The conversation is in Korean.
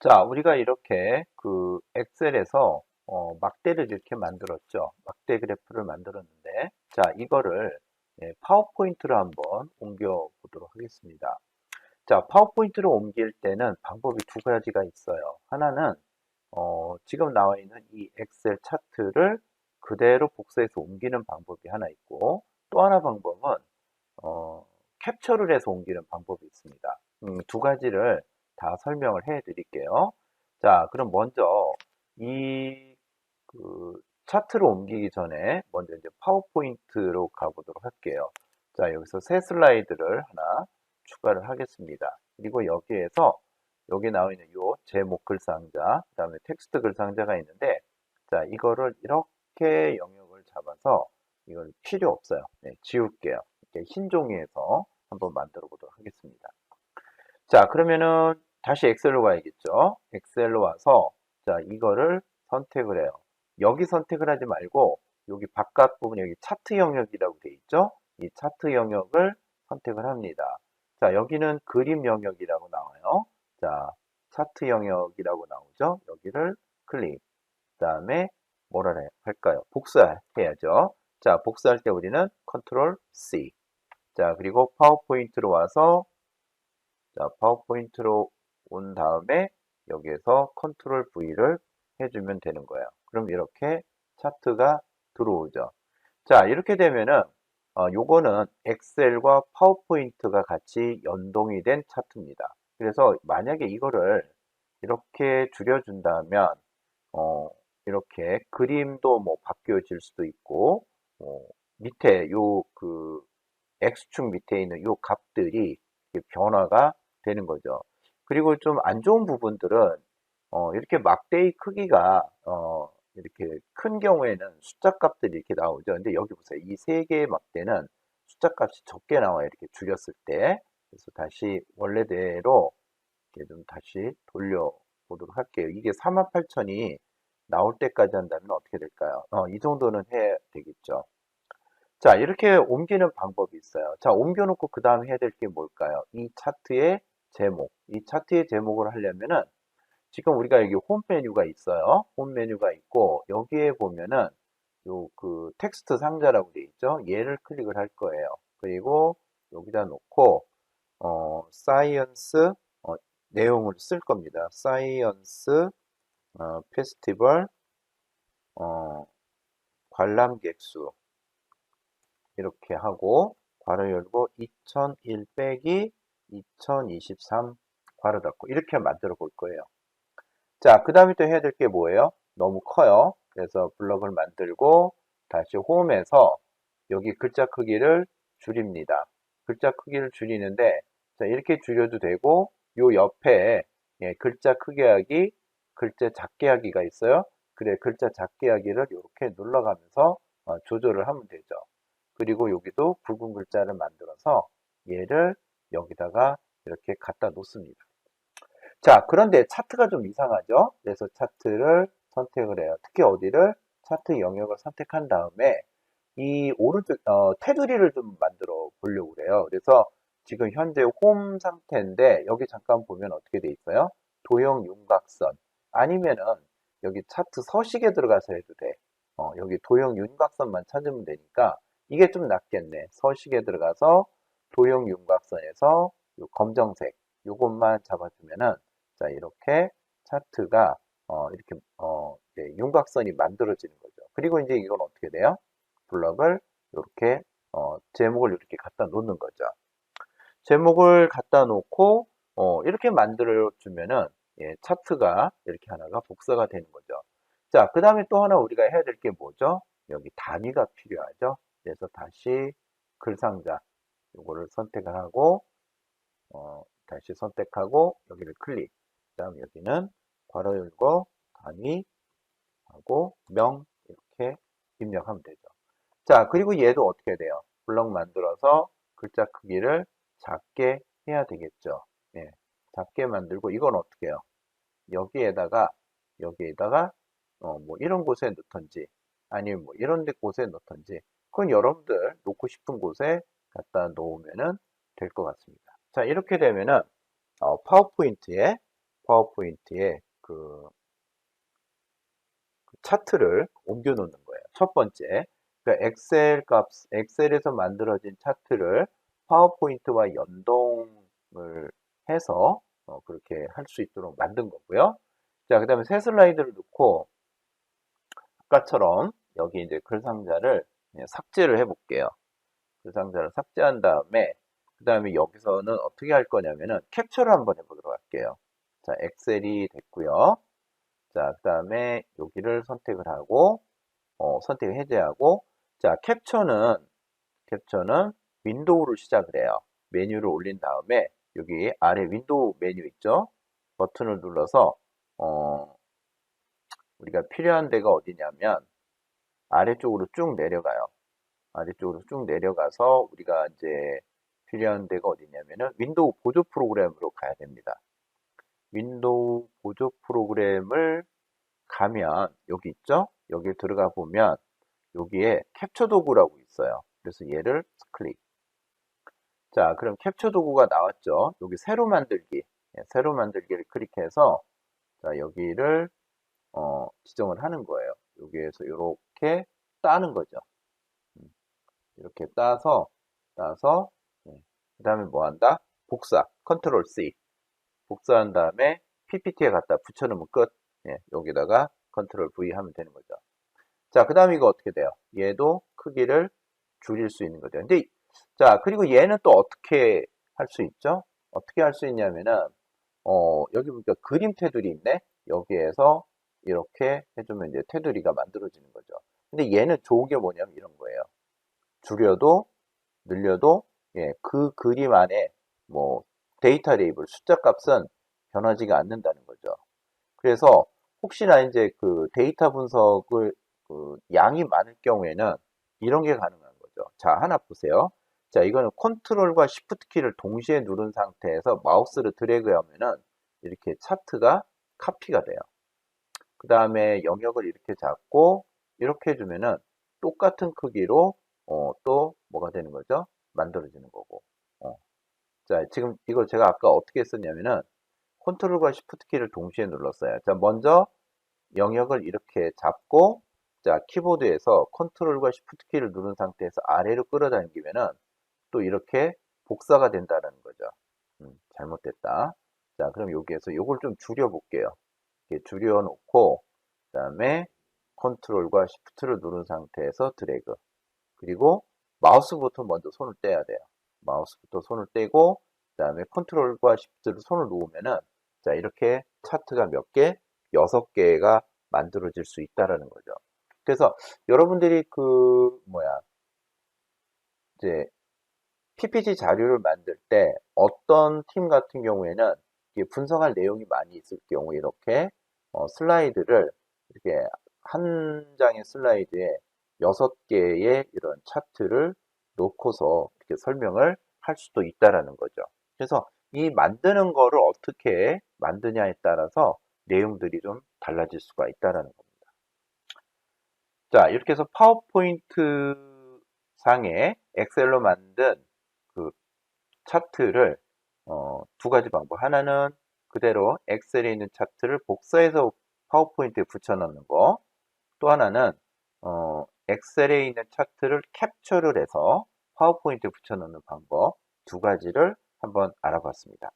자, 우리가 이렇게 그 엑셀에서 막대를 이렇게 만들었죠. 막대 그래프를 만들었는데, 자, 이거를 파워포인트로 한번 옮겨 보도록 하겠습니다. 자, 파워포인트로 옮길 때는 방법이 두 가지가 있어요. 하나는 지금 나와 있는 이 엑셀 차트를 그대로 복사해서 옮기는 방법이 하나 있고, 또 하나 방법은 어, 캡처를 해서 옮기는 방법이 있습니다. 두 가지를 다 설명을 해 드릴게요. 자, 그럼 먼저 이 차트로 옮기기 전에 먼저 이제 파워포인트로 가보도록 할게요. 자, 여기서 새 슬라이드를 하나 추가를 하겠습니다. 그리고 여기에서 여기 나와 있는 요 제목 글 상자, 그 다음에 텍스트 글 상자가 있는데, 자, 이거를 이렇게 영역을 잡아서 이걸 필요 없어요. 네, 지울게요. 이렇게 흰 종이에서 한번 만들어 보도록 하겠습니다. 자, 그러면은 다시 엑셀로 가야겠죠. 엑셀로 와서 자, 이거를 선택을 해요. 여기 선택을 하지 말고 여기 바깥 부분 여기 차트 영역이라고 되어 있죠. 이 차트 영역을 선택을 합니다. 자, 여기는 그림 영역이라고 나와요. 자, 차트 영역이라고 나오죠. 여기를 클릭. 그다음에 뭐라 할까요? 복사해야죠. 자, 복사할 때 우리는 컨트롤 C. 자, 그리고 파워포인트로 와서 자, 파워포인트로 온 다음에 여기에서 컨트롤 V를 해주면 되는 거예요. 그럼 이렇게 차트가 들어오죠. 자, 이렇게 되면은 요거는 엑셀과 파워포인트가 같이 연동이 된 차트입니다. 그래서 만약에 이거를 이렇게 줄여준다면 어, 이렇게 그림도 뭐 바뀌어질 수도 있고 밑에 요 X축 밑에 있는 요 값들이 변화가 되는 거죠. 그리고 좀 안 좋은 부분들은 이렇게 막대의 크기가 이렇게 큰 경우에는 숫자 값들이 이렇게 나오죠. 근데 여기 보세요. 이 세 개의 막대는 숫자 값이 적게 나와요. 이렇게 줄였을 때. 그래서 다시 원래대로 이렇게 좀 다시 돌려보도록 할게요. 이게 48,000이 나올 때까지 한다면 어떻게 될까요? 이 정도는 해야 되겠죠. 자, 이렇게 옮기는 방법이 있어요. 자, 옮겨놓고 그 다음에 해야 될 게 뭘까요? 이 차트의 제목. 이 차트의 제목을 하려면은 지금 우리가 여기 홈 메뉴가 있어요. 홈 메뉴가 있고 여기에 보면은 요 텍스트 상자라고 되어 있죠. 얘를 클릭을 할 거예요. 그리고 여기다 놓고 사이언스 내용을 쓸 겁니다. 사이언스 페스티벌 어, 관람객 수 이렇게 하고 괄호 열고 2001 빼기 2023 괄호 닫고 이렇게 만들어 볼 거예요. 자, 그 다음에 또 해야 될 게 뭐예요? 너무 커요. 그래서 블럭을 만들고 다시 홈에서 여기 글자 크기를 줄입니다. 글자 크기를 줄이는데 자, 이렇게 줄여도 되고 요 옆에 글자 크게 하기, 글자 작게 하기가 있어요. 그래, 글자 작게 하기를 이렇게 눌러가면서 조절을 하면 되죠. 그리고 여기도 굵은 글자를 만들어서 얘를 여기다가 이렇게 갖다 놓습니다. 자, 그런데 차트가 좀 이상하죠? 그래서 차트를 선택을 해요. 특히 어디를? 차트 영역을 선택한 다음에 이 오른쪽, 테두리를 좀 만들어 보려고 그래요. 그래서 지금 현재 홈 상태인데 여기 잠깐 보면 어떻게 돼 있어요? 도형 윤곽선. 아니면은 여기 차트 서식에 들어가서 해도 돼. 여기 도형 윤곽선만 찾으면 되니까 이게 좀 낫겠네. 서식에 들어가서 도형 윤곽선에서 요 검정색 요것만 잡아주면은 자, 이렇게 차트가 이렇게 이제 윤곽선이 만들어지는 거죠. 그리고 이제 이건 어떻게 돼요? 블럭을 이렇게 제목을 이렇게 갖다 놓는 거죠. 제목을 갖다 놓고 이렇게 만들어 주면은 차트가 이렇게 하나가 복사가 되는 거죠. 자, 그 다음에 또 하나 우리가 해야 될 게 뭐죠? 여기 단위가 필요하죠. 그래서 다시 글상자 이거를 선택을 하고 다시 선택하고 여기를 클릭. 그 다음 여기는 괄호 열고 단위하고 명 이렇게 입력하면 되죠. 자, 그리고 얘도 어떻게 돼요? 블럭 만들어서 글자 크기를 작게 해야 되겠죠. 예, 작게 만들고 이건 어떻게 해요? 여기에다가 뭐 이런 곳에 넣던지 아니면 뭐 이런 데 곳에 넣던지 그건 여러분들 놓고 싶은 곳에 갖다 놓으면은 될 것 같습니다. 자, 이렇게 되면은 파워포인트에 파워포인트에 그 차트를 옮겨 놓는 거예요. 첫 번째, 그러니까 엑셀에서 만들어진 차트를 파워포인트와 연동을 해서 그렇게 할 수 있도록 만든 거고요. 자, 그 다음에 새 슬라이드를 넣고 아까처럼 여기 이제 글 상자를 삭제를 해 볼게요. 글 상자를 삭제한 다음에 그 다음에 여기서는 어떻게 할 거냐면은 캡처를 한번 해보도록 할게요. 자, 엑셀이 됐고요. 자, 그 다음에 여기를 선택을 하고 선택을 해제하고, 자, 캡처는 윈도우를 시작을 해요. 메뉴를 올린 다음에 여기 아래 윈도우 메뉴 있죠? 버튼을 눌러서 우리가 필요한 데가 어디냐면 아래쪽으로 쭉 내려가요. 아래쪽으로 쭉 내려가서 우리가 이제 필요한 데가 어디냐면은 윈도우 보조 프로그램으로 가야 됩니다. 윈도우 보조 프로그램을 가면 여기 있죠? 여기 들어가 보면 여기에 캡처 도구라고 있어요. 그래서 얘를 클릭. 자, 그럼 캡처 도구가 나왔죠? 여기 새로 만들기. 새로 만들기를 클릭해서 자, 여기를 지정을 하는 거예요. 여기에서 이렇게 따는 거죠. 이렇게 따서 그 다음에 뭐 한다? 복사. 컨트롤 C. 복사한 다음에 PPT에 갖다 붙여놓으면 끝. 여기다가 컨트롤 V 하면 되는 거죠. 자, 그 다음에 이거 어떻게 돼요? 얘도 크기를 줄일 수 있는 거죠. 근데, 자, 그리고 얘는 또 어떻게 할 수 있죠? 어떻게 할 수 있냐면은, 여기 보니까 그림 테두리 있네? 여기에서 이렇게 해주면 이제 테두리가 만들어지는 거죠. 근데 얘는 좋은 게 뭐냐면 이런 거예요. 줄여도, 늘려도, 그 그림 안에 뭐, 데이터 레이블, 숫자 값은 변하지가 않는다는 거죠. 그래서 혹시나 이제 그 데이터 분석을 양이 많을 경우에는 이런 게 가능한 거죠. 자, 하나 보세요. 자, 이거는 컨트롤과 시프트 키를 동시에 누른 상태에서 마우스를 드래그 하면은 이렇게 차트가 카피가 돼요. 그 다음에 영역을 이렇게 잡고 이렇게 해주면은 똑같은 크기로 또 뭐가 되는 거죠? 만들어지는 거고. 자, 지금 이걸 제가 아까 어떻게 했었냐면은 컨트롤과 시프트 키를 동시에 눌렀어요. 자, 먼저 영역을 이렇게 잡고 자, 키보드에서 컨트롤과 시프트 키를 누른 상태에서 아래로 끌어당기면은 또 이렇게 복사가 된다는 거죠. 잘못됐다. 자, 그럼 여기에서 요걸 좀 줄여 볼게요. 이렇게 줄여 놓고 그다음에 컨트롤과 시프트를 누른 상태에서 드래그. 그리고 마우스부터 먼저 손을 떼야 돼요. 마우스부터 손을 떼고 그다음에 컨트롤과 시프트를 손을 놓으면은 자, 이렇게 차트가 몇 개? 6개가 만들어질 수 있다라는 거죠. 그래서 여러분들이 이제 PPT 자료를 만들 때 어떤 팀 같은 경우에는 분석할 내용이 많이 있을 경우 이렇게 슬라이드를 이렇게 한 장의 슬라이드에 6개의 이런 차트를 놓고서 이렇게 설명을 할 수도 있다라는 거죠. 그래서 이 만드는 거를 어떻게 만드냐에 따라서 내용들이 좀 달라질 수가 있다라는 겁니다. 자, 이렇게 해서 파워포인트 상에 엑셀로 만든 그 차트를 두 가지 방법. 하나는 그대로 엑셀에 있는 차트를 복사해서 파워포인트에 붙여 넣는 거. 또 하나는 엑셀에 있는 차트를 캡처를 해서 파워포인트에 붙여 넣는 방법. 두 가지를 한번 알아봤습니다.